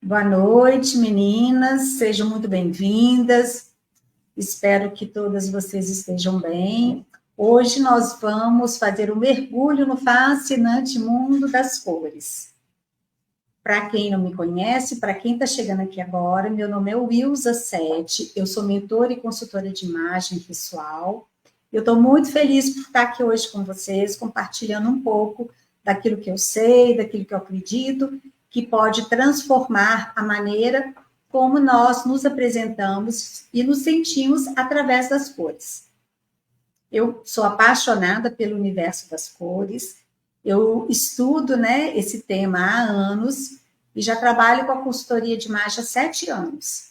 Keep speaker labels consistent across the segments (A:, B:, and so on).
A: Boa noite, meninas, sejam muito bem-vindas. Espero que todas vocês estejam bem. Hoje nós vamos fazer um mergulho no fascinante mundo das cores. Para quem não me conhece, para quem está chegando aqui agora, meu nome é Wilza Sete, eu sou mentora e consultora de imagem pessoal. Eu estou muito feliz por estar aqui hoje com vocês, compartilhando um pouco daquilo que eu sei, daquilo que eu acredito, que pode transformar a maneira como nós nos apresentamos e nos sentimos através das cores. Eu sou apaixonada pelo universo das cores, eu estudo, esse tema há anos e já trabalho com a consultoria de imagem há 7 anos.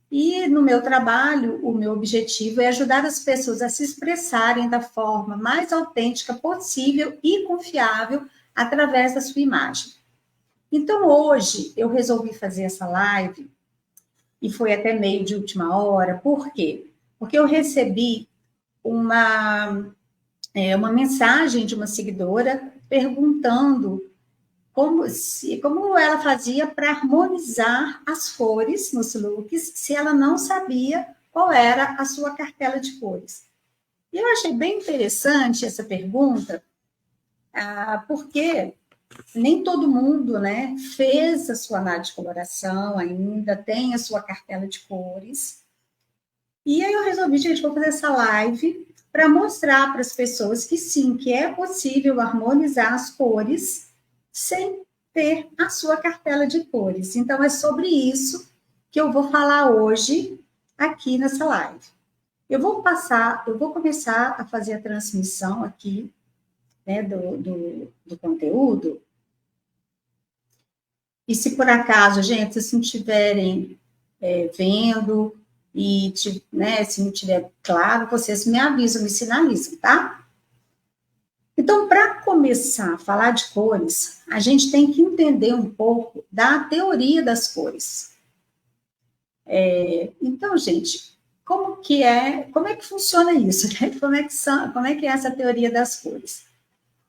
A: E no meu trabalho, o meu objetivo é ajudar as pessoas a se expressarem da forma mais autêntica possível e confiável através da sua imagem. Então, hoje, eu resolvi fazer essa live, e foi até meio de última hora. Por quê? Porque eu recebi uma mensagem de uma seguidora perguntando como ela fazia para harmonizar as cores nos looks, se ela não sabia qual era a sua cartela de cores. E eu achei bem interessante essa pergunta, porque nem todo mundo, fez a sua análise de coloração ainda, tem a sua cartela de cores. E aí eu resolvi, gente, vou fazer essa live para mostrar para as pessoas que sim, que é possível harmonizar as cores sem ter a sua cartela de cores. Então, é sobre isso que eu vou falar hoje aqui nessa live. Eu vou começar a fazer a transmissão aqui, do conteúdo. E se por acaso, gente, vocês não estiverem vendo e se não estiver claro, vocês me avisam, me sinalizam, tá? Então, para começar a falar de cores, a gente tem que entender um pouco da teoria das cores. Então, gente, como é que funciona isso? Né? Como é que é essa teoria das cores?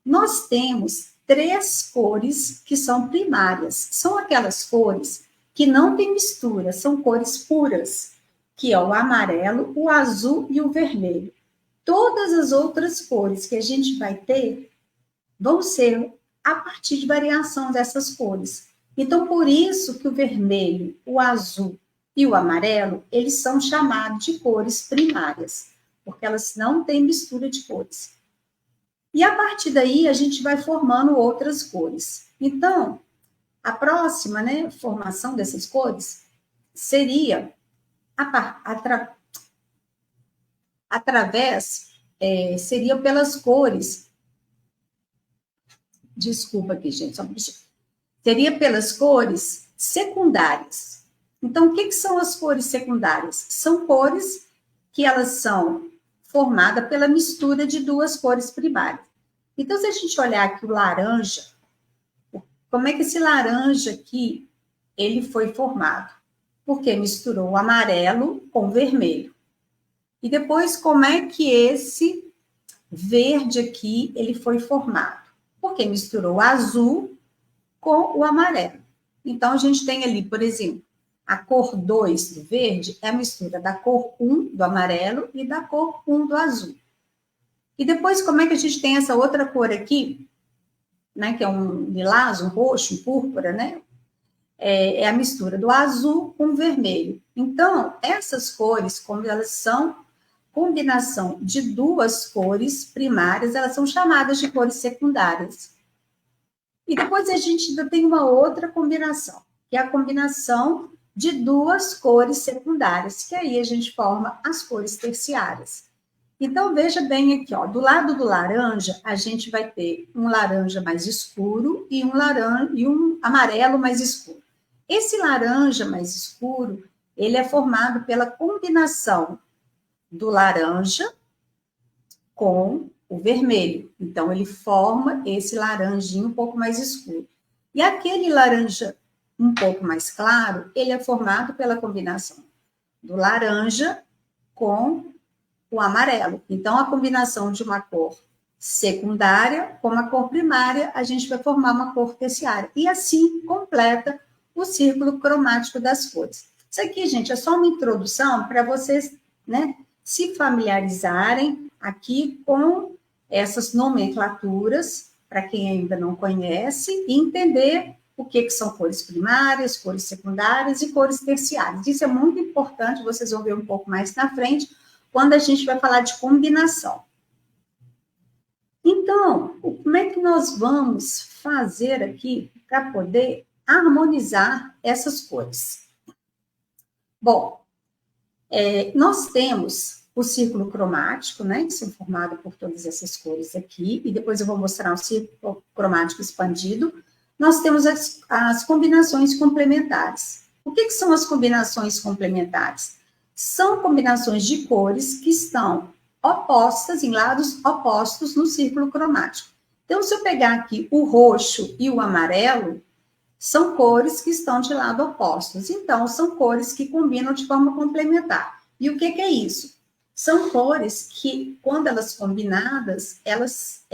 A: Nós temos 3 cores que são primárias. São aquelas cores que não tem mistura, são cores puras, que é o amarelo, o azul e o vermelho. Todas as outras cores que a gente vai ter vão ser a partir de variação dessas cores. Então, por isso que o vermelho, o azul e o amarelo, eles são chamados de cores primárias, porque elas não têm mistura de cores. E a partir daí, a gente vai formando outras cores. Então, a próxima, formação dessas cores seria seria pelas cores. Desculpa aqui, gente, só um minutinho. Seria pelas cores secundárias. Então, o que são as cores secundárias? São cores que elas são formadas pela mistura de 2 cores primárias. Então, se a gente olhar aqui o laranja, como é que esse laranja aqui, ele foi formado? Porque misturou o amarelo com o vermelho. E depois, como é que esse verde aqui, ele foi formado? Porque misturou o azul com o amarelo. Então, a gente tem ali, por exemplo, a cor 2 do verde é a mistura da cor 1 do amarelo e da cor 1 do azul. E depois, como é que a gente tem essa outra cor aqui, que é um lilás, um roxo, um púrpura, é a mistura do azul com o vermelho. Então, essas cores, como elas são combinação de 2 cores primárias, elas são chamadas de cores secundárias. E depois a gente ainda tem uma outra combinação, que é a combinação de 2 cores secundárias, que aí a gente forma as cores terciárias. Então, veja bem aqui, ó, do lado do laranja, a gente vai ter um laranja mais escuro e um amarelo mais escuro. Esse laranja mais escuro, ele é formado pela combinação do laranja com o vermelho. Então, ele forma esse laranjinho um pouco mais escuro. E aquele laranja um pouco mais claro, ele é formado pela combinação do laranja com o amarelo. Então, a combinação de uma cor secundária com uma cor primária, a gente vai formar uma cor terciária. E assim completa o círculo cromático das cores. Isso aqui, gente, é só uma introdução para vocês, né, se familiarizarem aqui com essas nomenclaturas, para quem ainda não conhece, e entender o que são cores primárias, cores secundárias e cores terciárias. Isso é muito importante, vocês vão ver um pouco mais na frente, quando a gente vai falar de combinação. Então, como é que nós vamos fazer aqui para poder harmonizar essas cores? Bom, nós temos o círculo cromático, né, que são formado por todas essas cores aqui, e depois eu vou mostrar o círculo cromático expandido. Nós temos as combinações complementares. O que são as combinações complementares? São combinações de cores que estão opostas, em lados opostos no círculo cromático. Então, se eu pegar aqui o roxo e o amarelo, são cores que estão de lado opostos. Então, são cores que combinam de forma complementar. E o que é isso? São cores que, quando elas combinadas, elas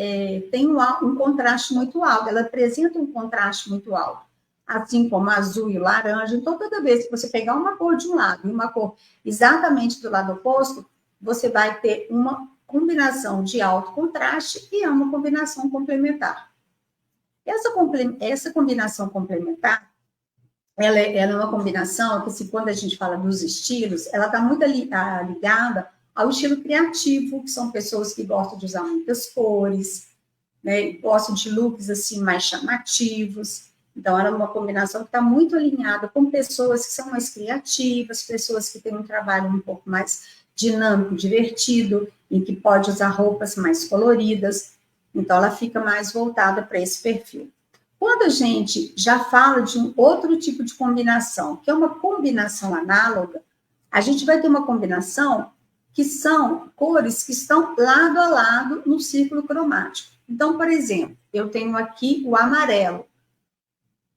A: têm um contraste muito alto, elas apresentam um contraste muito alto. Assim como o azul e o laranja. Então, toda vez que você pegar uma cor de um lado e uma cor exatamente do lado oposto, você vai ter uma combinação de alto contraste e é uma combinação complementar. Essa combinação complementar, ela é uma combinação que, assim, quando a gente fala dos estilos, ela está muito ligada ao estilo criativo, que são pessoas que gostam de usar muitas cores, né, gostam de looks assim mais chamativos. Então, ela é uma combinação que está muito alinhada com pessoas que são mais criativas, pessoas que têm um trabalho um pouco mais dinâmico, divertido, em que pode usar roupas mais coloridas. Então, ela fica mais voltada para esse perfil. Quando a gente já fala de um outro tipo de combinação, que é uma combinação análoga, a gente vai ter uma combinação que são cores que estão lado a lado no círculo cromático. Então, por exemplo, eu tenho aqui o amarelo.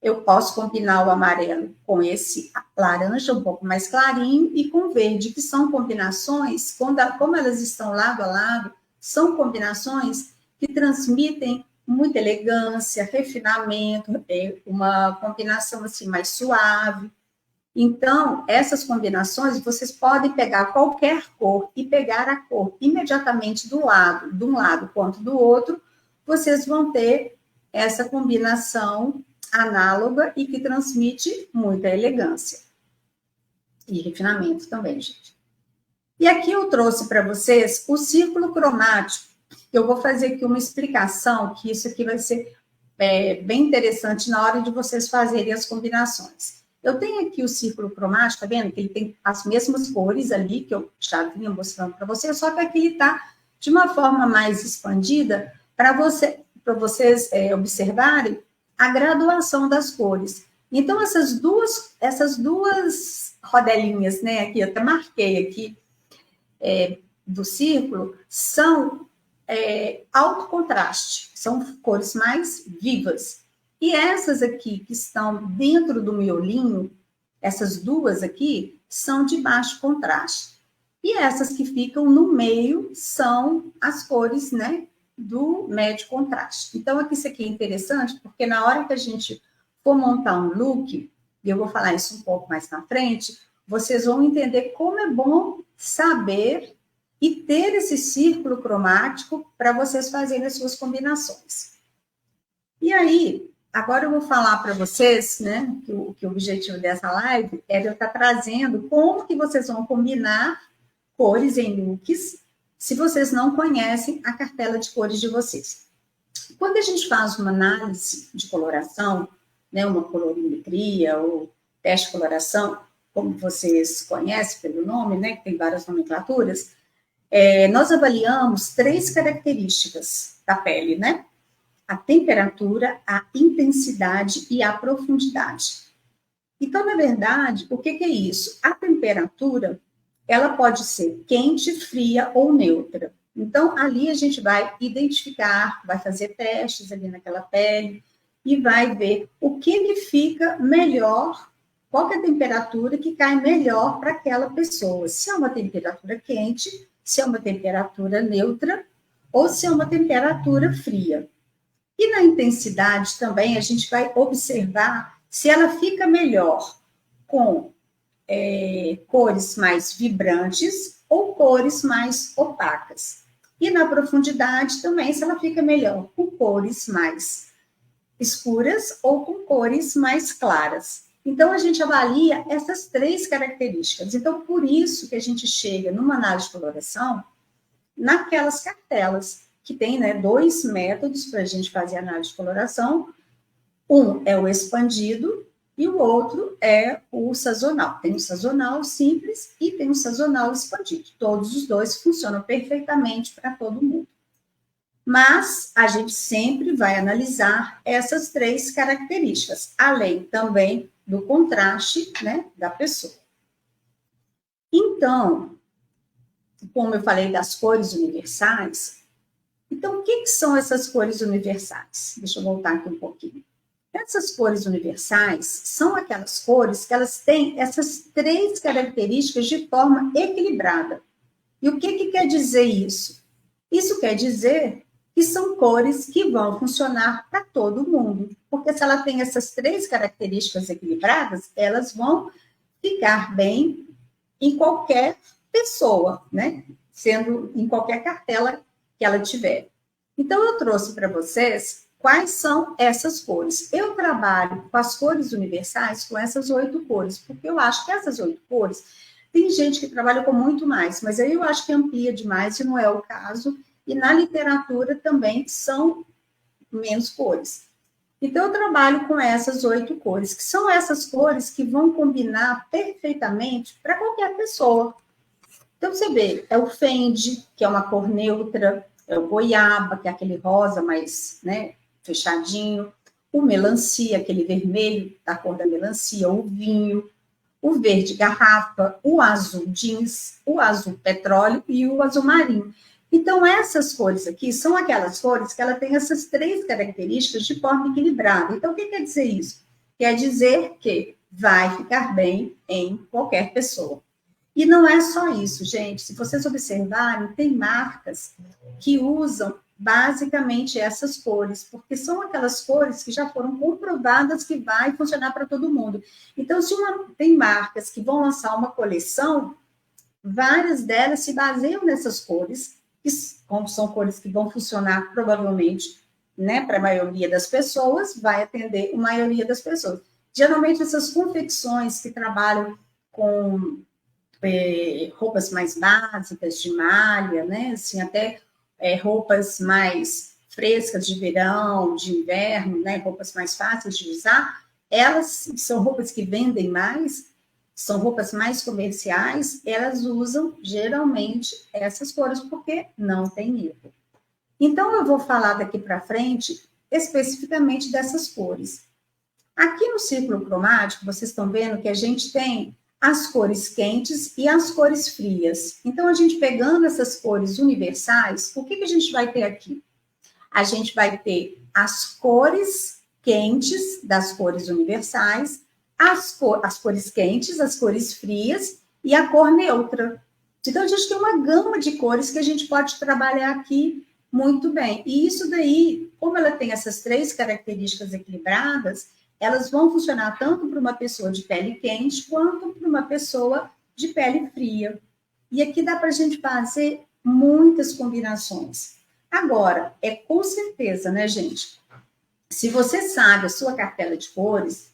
A: Eu posso combinar o amarelo com esse laranja um pouco mais clarinho e com verde, que são combinações, como elas estão lado a lado, são combinações que transmitem muita elegância, refinamento, uma combinação assim mais suave. Então, essas combinações, vocês podem pegar qualquer cor e pegar a cor imediatamente de um lado quanto do outro, vocês vão ter essa combinação análoga e que transmite muita elegância. E refinamento também, gente. E aqui eu trouxe para vocês o círculo cromático. Eu vou fazer aqui uma explicação, que isso aqui vai ser bem interessante na hora de vocês fazerem as combinações. Eu tenho aqui o círculo cromático, tá vendo? Que ele tem as mesmas cores ali, que eu já vinha mostrando para vocês, só que aqui ele está de uma forma mais expandida para vocês observarem a graduação das cores. Então, essas duas rodelinhas, né, aqui, eu até marquei aqui, do círculo, são alto contraste, são cores mais vivas. E essas aqui que estão dentro do miolinho, essas duas aqui, são de baixo contraste. E essas que ficam no meio são as cores, né, do médio contraste. Então, aqui, isso aqui é interessante, porque na hora que a gente for montar um look, e eu vou falar isso um pouco mais na frente, vocês vão entender como é bom saber e ter esse círculo cromático para vocês fazerem as suas combinações. E aí, agora eu vou falar para vocês, né, que o objetivo dessa live é eu estar trazendo como que vocês vão combinar cores em looks, se vocês não conhecem a cartela de cores de vocês. Quando a gente faz uma análise de coloração, né, uma colorimetria ou teste de coloração, como vocês conhecem pelo nome, né, que tem várias nomenclaturas, nós avaliamos 3 características da pele, né? A temperatura, a intensidade e a profundidade. Então, na verdade, o que é isso? A temperatura, ela pode ser quente, fria ou neutra. Então, ali a gente vai identificar, vai fazer testes ali naquela pele e vai ver o que fica melhor, qual que é a temperatura que cai melhor para aquela pessoa. Se é uma temperatura quente, se é uma temperatura neutra ou se é uma temperatura fria. E na intensidade também a gente vai observar se ela fica melhor com cores mais vibrantes ou cores mais opacas. E na profundidade também, se ela fica melhor com cores mais escuras ou com cores mais claras. Então, a gente avalia essas 3 características. Então, por isso que a gente chega numa análise de coloração naquelas cartelas, que tem 2 métodos para a gente fazer análise de coloração. Um é o expandido e o outro é o sazonal. Tem o sazonal simples e tem o sazonal expandido. Todos os 2 funcionam perfeitamente para todo mundo. Mas a gente sempre vai analisar essas 3 características, além também do contraste, né, da pessoa. Então, como eu falei das cores universais, então o que são essas cores universais? Deixa eu voltar aqui um pouquinho. Essas cores universais são aquelas cores que elas têm essas 3 características de forma equilibrada. E o que quer dizer isso? Isso quer dizer que são cores que vão funcionar para todo mundo. Porque se ela tem essas 3 características equilibradas, elas vão ficar bem em qualquer pessoa, né? Sendo em qualquer cartela que ela tiver. Então, eu trouxe para vocês quais são essas cores. Eu trabalho com as cores universais, com essas 8 cores, porque eu acho que essas 8 cores, tem gente que trabalha com muito mais, mas aí eu acho que amplia demais e não é o caso. E na literatura também são menos cores. Então, eu trabalho com essas 8 cores, que são essas cores que vão combinar perfeitamente para qualquer pessoa. Então, você vê, é o Fendi, que é uma cor neutra, é o goiaba, que é aquele rosa mais, né, fechadinho, o melancia, aquele vermelho da cor da melancia, o vinho, o verde garrafa, o azul jeans, o azul petróleo e o azul marinho. Então, essas cores aqui são aquelas cores que ela tem essas 3 características de forma equilibrada. Então, o que quer dizer isso? Quer dizer que vai ficar bem em qualquer pessoa. E não é só isso, gente. Se vocês observarem, tem marcas que usam basicamente essas cores, porque são aquelas cores que já foram comprovadas que vai funcionar para todo mundo. Então, se tem marcas que vão lançar uma coleção, várias delas se baseiam nessas cores, que são cores que vão funcionar provavelmente, né, para a maioria das pessoas, vai atender a maioria das pessoas. Geralmente, essas confecções que trabalham com roupas mais básicas, de malha, né? Assim, até roupas mais frescas de verão, de inverno, né? Roupas mais fáceis de usar, elas são roupas que vendem mais, são roupas mais comerciais, elas usam geralmente essas cores, porque não tem erro. Então, eu vou falar daqui para frente especificamente dessas cores. Aqui no círculo cromático, vocês estão vendo que a gente tem as cores quentes e as cores frias. Então, a gente pegando essas cores universais, o que a gente vai ter aqui? A gente vai ter as cores quentes das cores universais, as cores quentes, as cores frias e a cor neutra. Então, a gente tem uma gama de cores que a gente pode trabalhar aqui muito bem. E isso daí, como ela tem essas 3 características equilibradas, elas vão funcionar tanto para uma pessoa de pele quente quanto para uma pessoa de pele fria. E aqui dá para a gente fazer muitas combinações. Agora, com certeza, né, gente? Se você sabe a sua cartela de cores,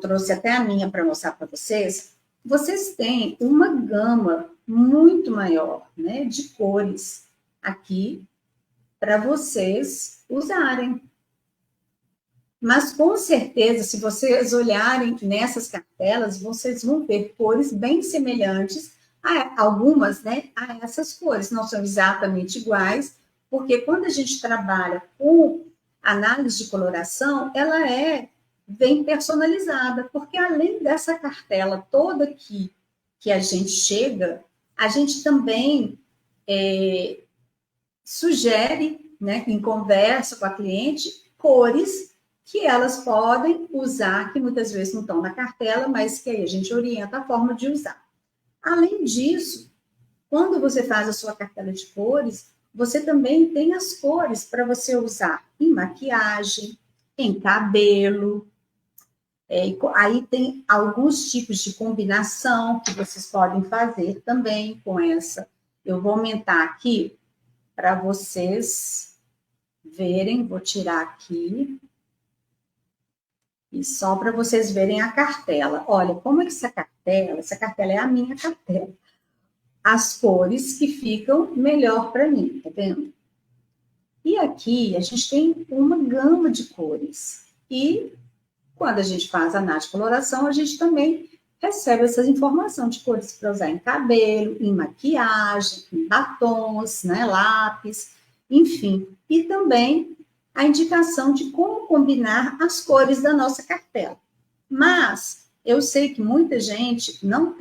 A: trouxe até a minha para mostrar para vocês, vocês têm uma gama muito maior, né, de cores aqui para vocês usarem. Mas, com certeza, se vocês olharem nessas cartelas, vocês vão ver cores bem semelhantes, algumas, né, a essas cores. Não são exatamente iguais, porque quando a gente trabalha com análise de coloração, ela bem personalizada, porque além dessa cartela toda aqui que a gente chega, a gente também sugere, né, em conversa com a cliente, cores que elas podem usar, que muitas vezes não estão na cartela, mas que aí a gente orienta a forma de usar. Além disso, quando você faz a sua cartela de cores, você também tem as cores para você usar em maquiagem, em cabelo, Aí tem alguns tipos de combinação que vocês podem fazer também com essa. Eu vou aumentar aqui para vocês verem, vou tirar aqui. E só para vocês verem a cartela. Olha, como é que essa cartela é a minha cartela. As cores que ficam melhor para mim, tá vendo? E aqui a gente tem uma gama de cores. E quando a gente faz a análise de coloração, a gente também recebe essas informações de cores para usar em cabelo, em maquiagem, em batons, né, lápis, enfim. E também a indicação de como combinar as cores da nossa cartela. Mas eu sei que muita gente não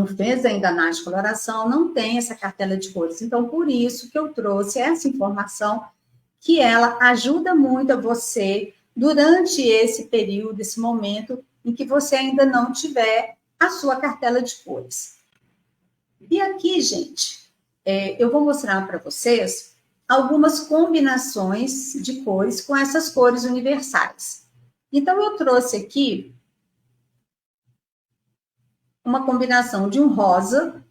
A: fez ainda análise de coloração, não tem essa cartela de cores. Então, por isso que eu trouxe essa informação, que ela ajuda muito a você durante esse período, esse momento em que você ainda não tiver a sua cartela de cores. E aqui, gente, eu vou mostrar para vocês algumas combinações de cores com essas cores universais. Então, eu trouxe aqui uma combinação de um rosa,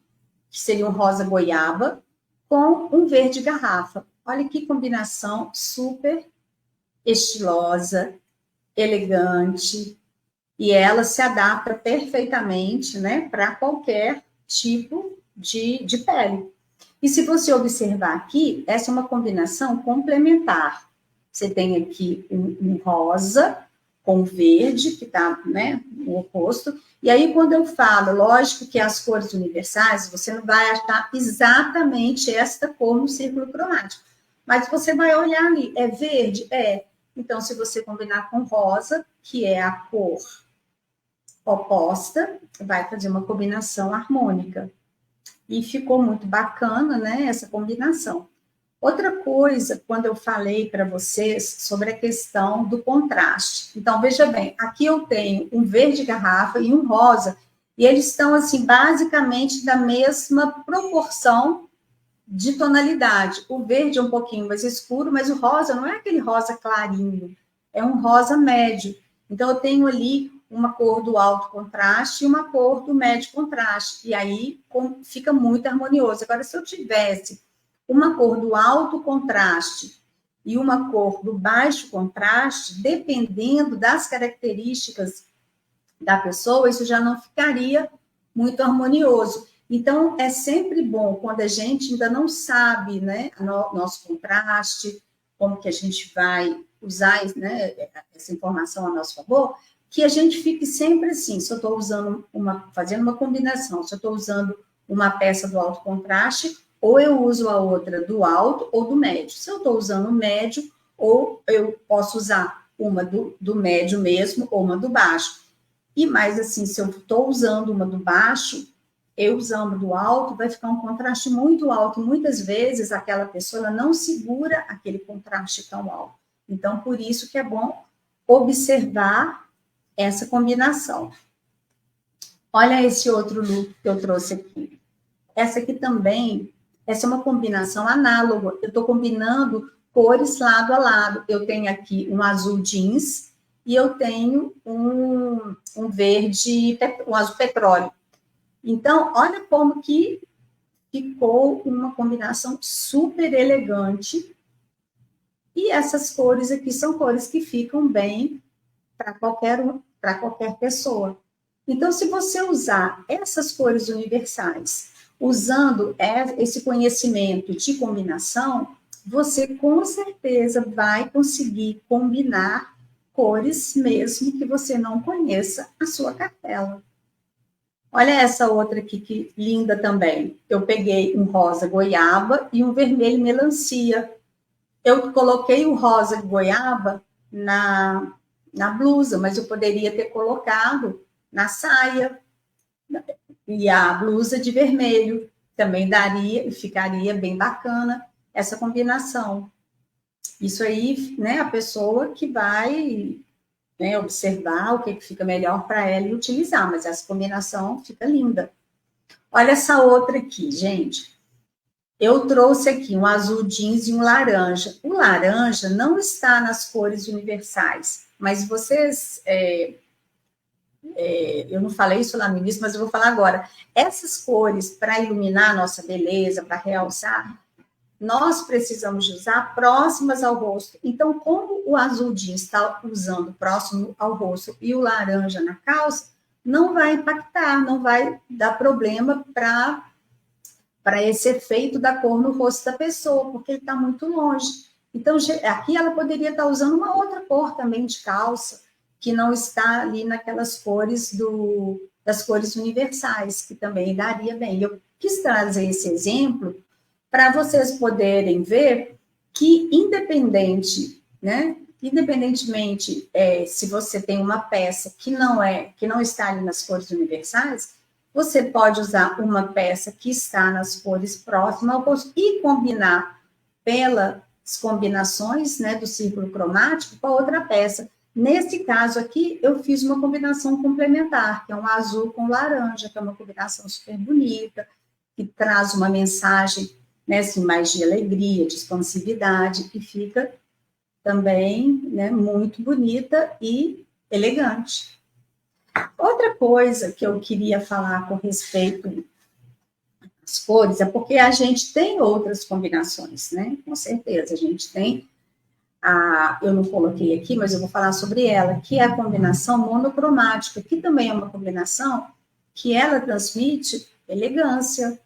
A: que seria um rosa goiaba, com um verde garrafa. Olha que combinação super estilosa, elegante, e ela se adapta perfeitamente, né, para qualquer tipo de pele. E se você observar aqui, essa é uma combinação complementar. Você tem aqui um rosa com verde, que está, né, no oposto. E aí, quando eu falo, lógico que as cores universais, você não vai achar exatamente esta cor no círculo cromático. Mas você vai olhar ali, é verde? É. Então, se você combinar com rosa, que é a cor oposta, vai fazer uma combinação harmônica. E ficou muito bacana, né, essa combinação. Outra coisa, quando eu falei para vocês sobre a questão do contraste. Então, veja bem, aqui eu tenho um verde garrafa e um rosa, e eles estão, assim, basicamente da mesma proporção de tonalidade. O verde é um pouquinho mais escuro, mas o rosa não é aquele rosa clarinho, é um rosa médio. Então, eu tenho ali uma cor do alto contraste e uma cor do médio contraste, e aí fica muito harmonioso. Agora, se eu tivesse uma cor do alto contraste e uma cor do baixo contraste, dependendo das características da pessoa, isso já não ficaria muito harmonioso. Então, é sempre bom, quando a gente ainda não sabe, né, nosso contraste, como que a gente vai usar, né, essa informação a nosso favor, que a gente fique sempre assim, se eu estou fazendo uma combinação, se eu estou usando uma peça do alto contraste, ou eu uso a outra do alto ou do médio. Se eu estou usando o médio, ou eu posso usar uma do médio mesmo, ou uma do baixo. E mais assim, se eu estou usando uma do baixo, eu usando do alto, vai ficar um contraste muito alto. Muitas vezes, aquela pessoa ela não segura aquele contraste tão alto. Então, por isso que é bom observar essa combinação. Olha esse outro look que eu trouxe aqui. Essa aqui também, essa é uma combinação análoga. Eu estou combinando cores lado a lado. Eu tenho aqui um azul jeans e eu tenho um verde, um azul petróleo. Então, olha como que ficou uma combinação super elegante. E essas cores aqui são cores que ficam bem para qualquer pessoa. Então, se você usar essas cores universais, usando esse conhecimento de combinação, você com certeza vai conseguir combinar cores mesmo que você não conheça a sua cartela. Olha essa outra aqui que linda também. Eu peguei um rosa goiaba e um vermelho melancia. Eu coloquei o rosa goiaba na blusa, mas eu poderia ter colocado na saia e a blusa de vermelho. Também daria e ficaria bem bacana essa combinação. Isso aí, né, a pessoa que vai, né, observar o que fica melhor para ela e utilizar, mas essa combinação fica linda. Olha essa outra aqui, gente. Eu trouxe aqui um azul jeans e um laranja. O laranja não está nas cores universais, mas vocês, eu não falei isso lá no início, mas eu vou falar agora. Essas cores, para iluminar a nossa beleza, para realçar, nós precisamos de usar próximas ao rosto. Então, como o azul jeans está usando próximo ao rosto e o laranja na calça, não vai impactar, não vai dar problema para esse efeito da cor no rosto da pessoa, porque ele está muito longe. Então, aqui ela poderia estar usando uma outra cor também de calça, que não está ali naquelas cores das cores universais, que também daria bem. Eu quis trazer esse exemplo para vocês poderem ver que, independentemente se você tem uma peça que não está ali nas cores universais, você pode usar uma peça que está nas cores próximas ao rosto e combinar pelas combinações, né, do círculo cromático com a outra peça. Nesse caso aqui, eu fiz uma combinação complementar, que é um azul com laranja, que é uma combinação super bonita, que traz uma mensagem, né, assim, mais de alegria, de expansividade, e fica também, né, muito bonita e elegante. Outra coisa que eu queria falar com respeito às cores é porque a gente tem outras combinações, né? Com certeza, a gente tem eu não coloquei aqui, mas eu vou falar sobre ela, que é a combinação monocromática, que também é uma combinação que ela transmite elegância,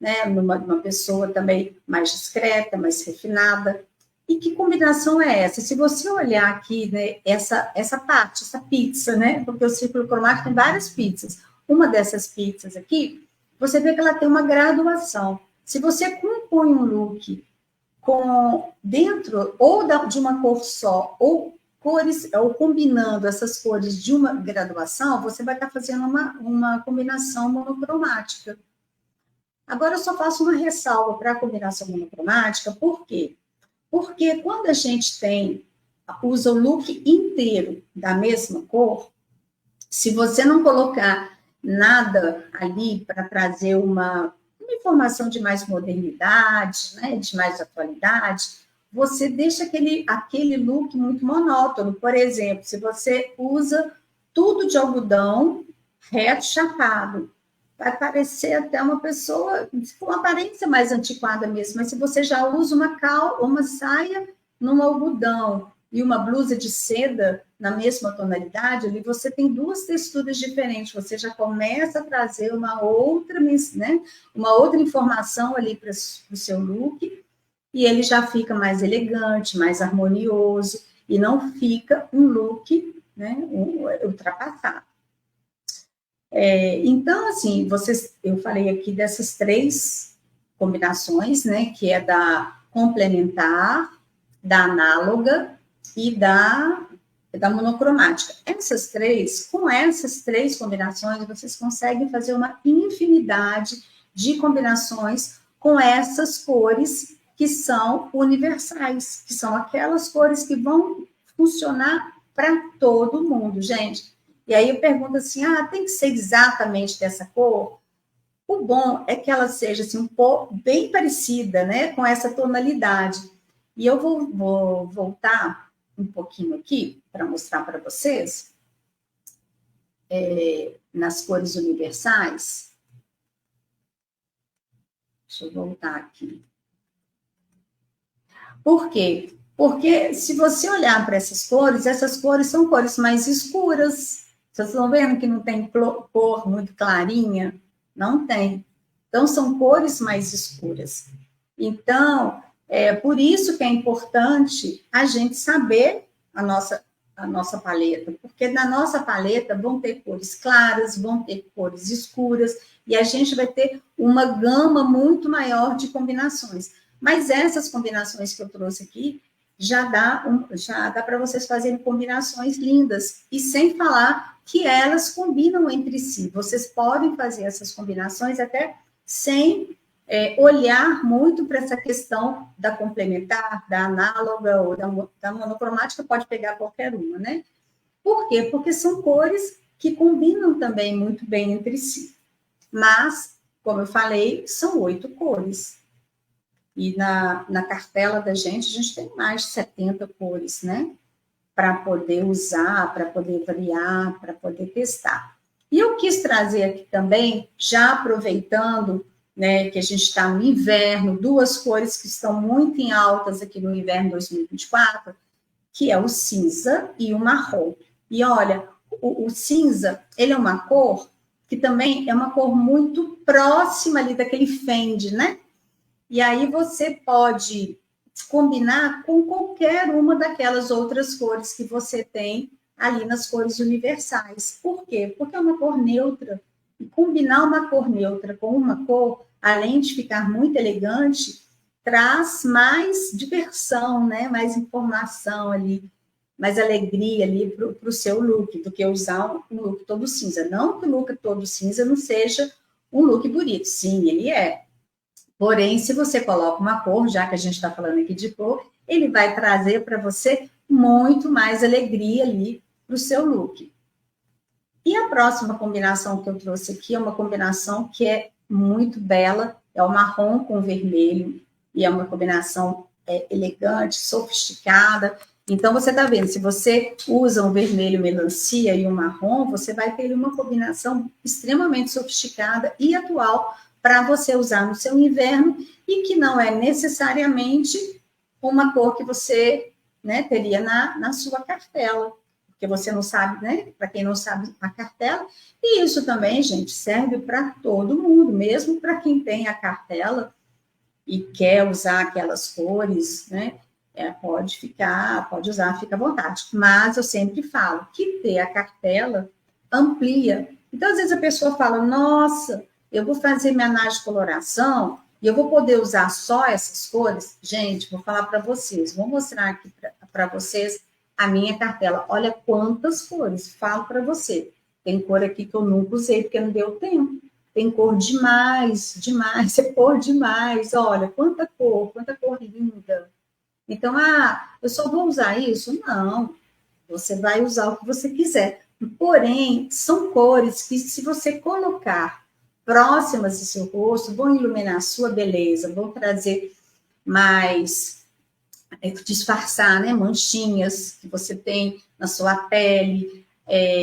A: né? Numa pessoa também mais discreta, mais refinada. E que combinação é essa? Se você olhar aqui, né, essa parte, essa pizza, né? Porque o círculo cromático tem várias pizzas. Uma dessas pizzas aqui, você vê que ela tem uma graduação. Se você compõe um look com dentro ou de uma cor só, ou cores, ou combinando essas cores de uma graduação, você vai estar fazendo uma combinação monocromática. Agora, eu só faço uma ressalva para a combinação monocromática, por quê? Porque quando a gente usa o look inteiro da mesma cor, se você não colocar nada ali para trazer uma informação de mais modernidade, né, de mais atualidade, você deixa aquele look muito monótono. Por exemplo, se você usa tudo de algodão, reto, chapado, vai parecer até uma pessoa com uma aparência mais antiquada mesmo, mas se você já usa uma saia num algodão e uma blusa de seda na mesma tonalidade, ali você tem duas texturas diferentes, você já começa a trazer uma outra, né, uma outra informação ali para o seu look, e ele já fica mais elegante, mais harmonioso, e não fica um look, né, ultrapassado. Então, assim, eu falei aqui dessas 3 combinações, né, que é da complementar, da análoga e da monocromática. Com essas três combinações, vocês conseguem fazer uma infinidade de combinações com essas cores que são universais, que são aquelas cores que vão funcionar para todo mundo, gente. E aí eu pergunto assim, tem que ser exatamente dessa cor? O bom é que ela seja assim, um pouco bem parecida, né, com essa tonalidade. E eu vou voltar um pouquinho aqui para mostrar para vocês nas cores universais. Deixa eu voltar aqui. Por quê? Porque se você olhar para essas cores são cores mais escuras. Vocês estão vendo que não tem cor muito clarinha? Não tem. Então, são cores mais escuras. Então, por isso que é importante a gente saber a nossa paleta, porque na nossa paleta vão ter cores claras, vão ter cores escuras, e a gente vai ter uma gama muito maior de combinações. Mas essas combinações que eu trouxe aqui, já dá para vocês fazerem combinações lindas, e sem falar que elas combinam entre si. Vocês podem fazer essas combinações até sem olhar muito para essa questão da complementar, da análoga ou da monocromática, pode pegar qualquer uma, né? Por quê? Porque são cores que combinam também muito bem entre si. Mas, como eu falei, são 8 cores. E na cartela da gente, a gente tem mais de 70 cores, né? Para poder usar, para poder variar, para poder testar. E eu quis trazer aqui também, já aproveitando, né, que a gente está no inverno, duas cores que estão muito em altas aqui no inverno 2024, que é o cinza e o marrom. E olha, o cinza, ele é uma cor que também é uma cor muito próxima ali daquele fende, né? E aí você pode combinar com qualquer uma daquelas outras cores que você tem ali nas cores universais. Por quê? Porque é uma cor neutra. E combinar uma cor neutra com uma cor, além de ficar muito elegante, traz mais diversão, né? Mais informação ali, mais alegria ali para o seu look, do que usar um look todo cinza. Não que o look todo cinza não seja um look bonito. Sim, ele é. Porém, se você coloca uma cor, já que a gente está falando aqui de cor, ele vai trazer para você muito mais alegria ali para o seu look. E a próxima combinação que eu trouxe aqui é uma combinação que é muito bela, é o marrom com o vermelho, e é uma combinação elegante, sofisticada. Então, você está vendo, se você usa um vermelho melancia e um marrom, você vai ter uma combinação extremamente sofisticada e atual para você usar no seu inverno e que não é necessariamente uma cor que você, né, teria na sua cartela, porque você não sabe, né? Para quem não sabe a cartela. E isso também, gente, serve para todo mundo, mesmo para quem tem a cartela e quer usar aquelas cores, né? Pode usar, fica à vontade. Mas eu sempre falo que ter a cartela amplia. Então, às vezes a pessoa fala, nossa, eu vou fazer minha análise de coloração e eu vou poder usar só essas cores? Gente, vou falar para vocês, vou mostrar aqui para vocês a minha cartela. Olha quantas cores, falo para você. Tem cor aqui que eu nunca usei porque não deu tempo. Tem cor demais, demais, é cor demais. Olha, quanta cor linda. Então, eu só vou usar isso? Não, você vai usar o que você quiser. Porém, são cores que, se você colocar próximas do seu rosto, vão iluminar a sua beleza, vão trazer mais, disfarçar, né, manchinhas que você tem na sua pele,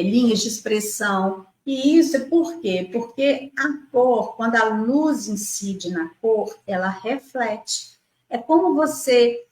A: linhas de expressão. E isso é por quê? Porque a cor, quando a luz incide na cor, ela reflete. É como você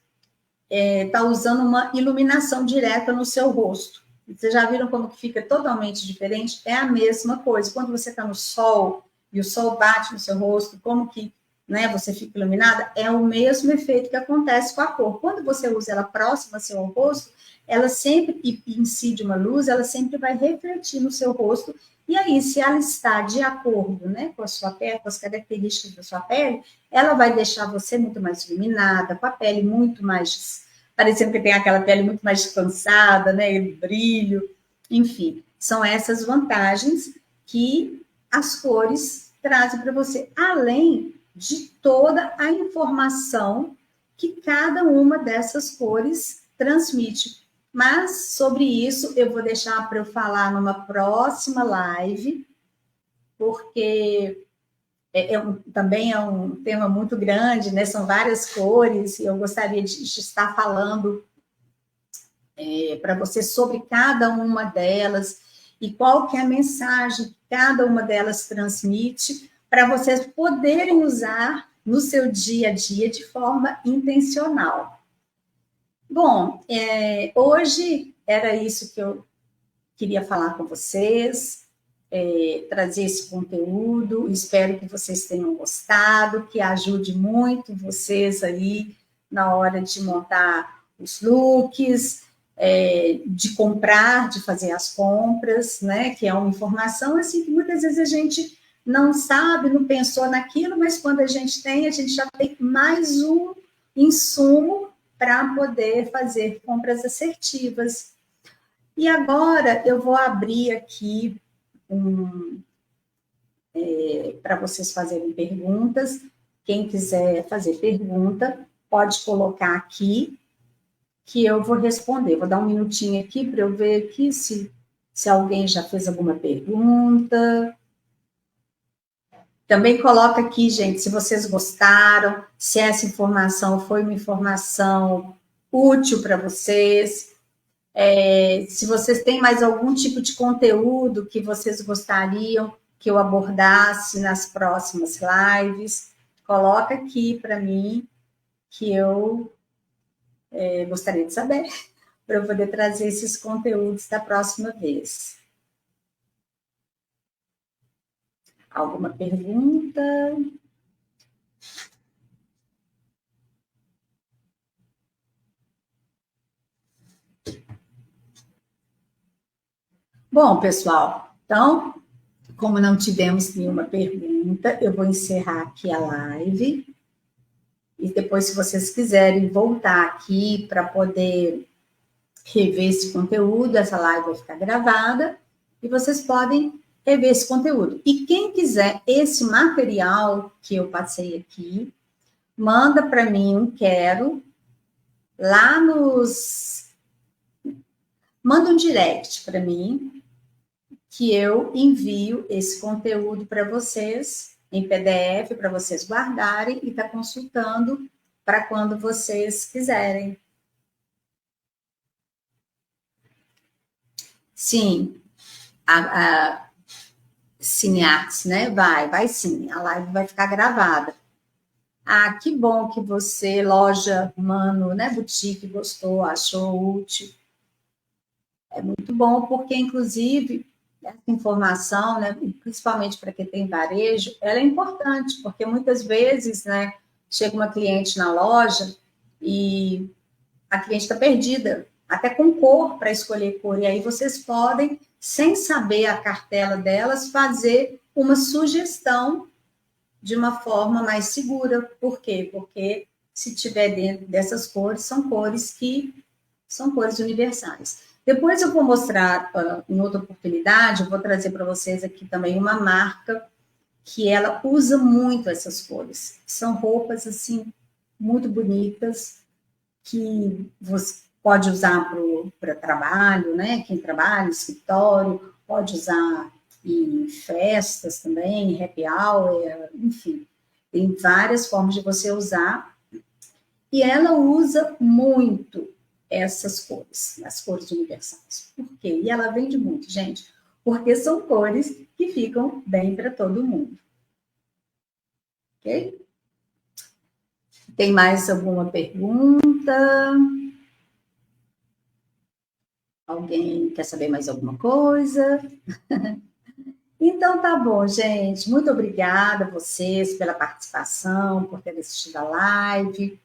A: está usando uma iluminação direta no seu rosto. Vocês já viram como que fica totalmente diferente? É a mesma coisa. Quando você está no sol e o sol bate no seu rosto, como que, né, você fica iluminada? É o mesmo efeito que acontece com a cor. Quando você usa ela próxima ao seu rosto, ela sempre, e incide uma luz, ela sempre vai refletir no seu rosto. E aí, se ela está de acordo, né, com a sua pele, com as características da sua pele, ela vai deixar você muito mais iluminada, com a pele muito mais, parecendo que tem aquela pele muito mais descansada, né, brilho, enfim, são essas vantagens que as cores trazem para você, além de toda a informação que cada uma dessas cores transmite. Mas sobre isso eu vou deixar para eu falar numa próxima live, porque também é um tema muito grande, né? São várias cores, e eu gostaria de estar falando para você sobre cada uma delas e qual que é a mensagem que cada uma delas transmite para vocês poderem usar no seu dia a dia de forma intencional. Bom, hoje era isso que eu queria falar com vocês, trazer esse conteúdo. Espero que vocês tenham gostado, que ajude muito vocês aí na hora de montar os looks, de comprar, de fazer as compras, né? Que é uma informação assim que muitas vezes a gente não sabe, não pensou naquilo, mas quando a gente já tem mais um insumo para poder fazer compras assertivas. E agora eu vou abrir aqui para vocês fazerem perguntas. Quem quiser fazer pergunta, pode colocar aqui, que eu vou responder. Vou dar um minutinho aqui para eu ver aqui se alguém já fez alguma pergunta. Também coloca aqui, gente, se vocês gostaram, se essa informação foi uma informação útil para vocês, se vocês têm mais algum tipo de conteúdo que vocês gostariam que eu abordasse nas próximas lives, coloca aqui para mim que eu gostaria de saber, para eu poder trazer esses conteúdos da próxima vez. Alguma pergunta? Bom, pessoal, então, como não tivemos nenhuma pergunta, eu vou encerrar aqui a live. E depois, se vocês quiserem voltar aqui para poder rever esse conteúdo, essa live vai ficar gravada e vocês podem rever esse conteúdo. E quem quiser esse material que eu passei aqui, manda para mim um quero lá nos... Manda um direct para mim, que eu envio esse conteúdo para vocês em PDF, para vocês guardarem e estar consultando para quando vocês quiserem. Sim, a Cinearts, né? Vai sim, a live vai ficar gravada. Ah, que bom que você, loja Mano, né, boutique, gostou, achou útil. É muito bom, porque, inclusive, essa informação, né, principalmente para quem tem varejo, ela é importante, porque muitas vezes, né, chega uma cliente na loja e a cliente está perdida, até com cor para escolher cor, e aí vocês podem, sem saber a cartela delas, fazer uma sugestão de uma forma mais segura. Por quê? Porque se tiver dentro dessas cores, são cores que são cores universais. Depois eu vou mostrar, em outra oportunidade, eu vou trazer para vocês aqui também uma marca que ela usa muito essas cores. São roupas, assim, muito bonitas, que você pode usar para trabalho, né? Quem trabalha, escritório, pode usar em festas também, happy hour, enfim. Tem várias formas de você usar. E ela usa muito essas cores, as cores universais. Por quê? E ela vende muito, gente, porque são cores que ficam bem para todo mundo. Ok? Tem mais alguma pergunta? Alguém quer saber mais alguma coisa? Então tá bom, gente. Muito obrigada a vocês pela participação, por terem assistido a live.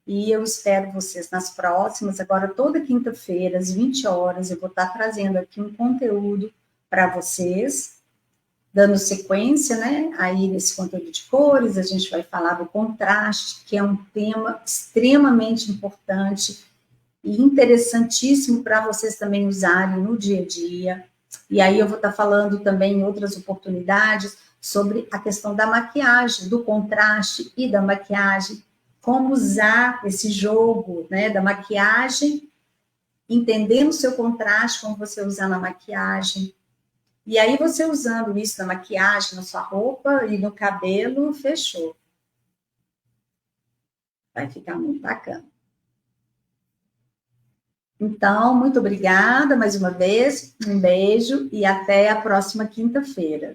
A: E eu espero vocês nas próximas. Agora, toda quinta-feira, às 20 horas, eu vou estar trazendo aqui um conteúdo para vocês, dando sequência, né? Aí nesse conteúdo de cores, a gente vai falar do contraste, que é um tema extremamente importante e interessantíssimo para vocês também usarem no dia a dia. E aí eu vou estar falando também em outras oportunidades sobre a questão da maquiagem, do contraste e da maquiagem, como usar esse jogo, né, da maquiagem, entendendo o seu contraste, como você usar na maquiagem. E aí você usando isso na maquiagem, na sua roupa e no cabelo, fechou. Vai ficar muito bacana. Então, muito obrigada mais uma vez, um beijo e até a próxima quinta-feira.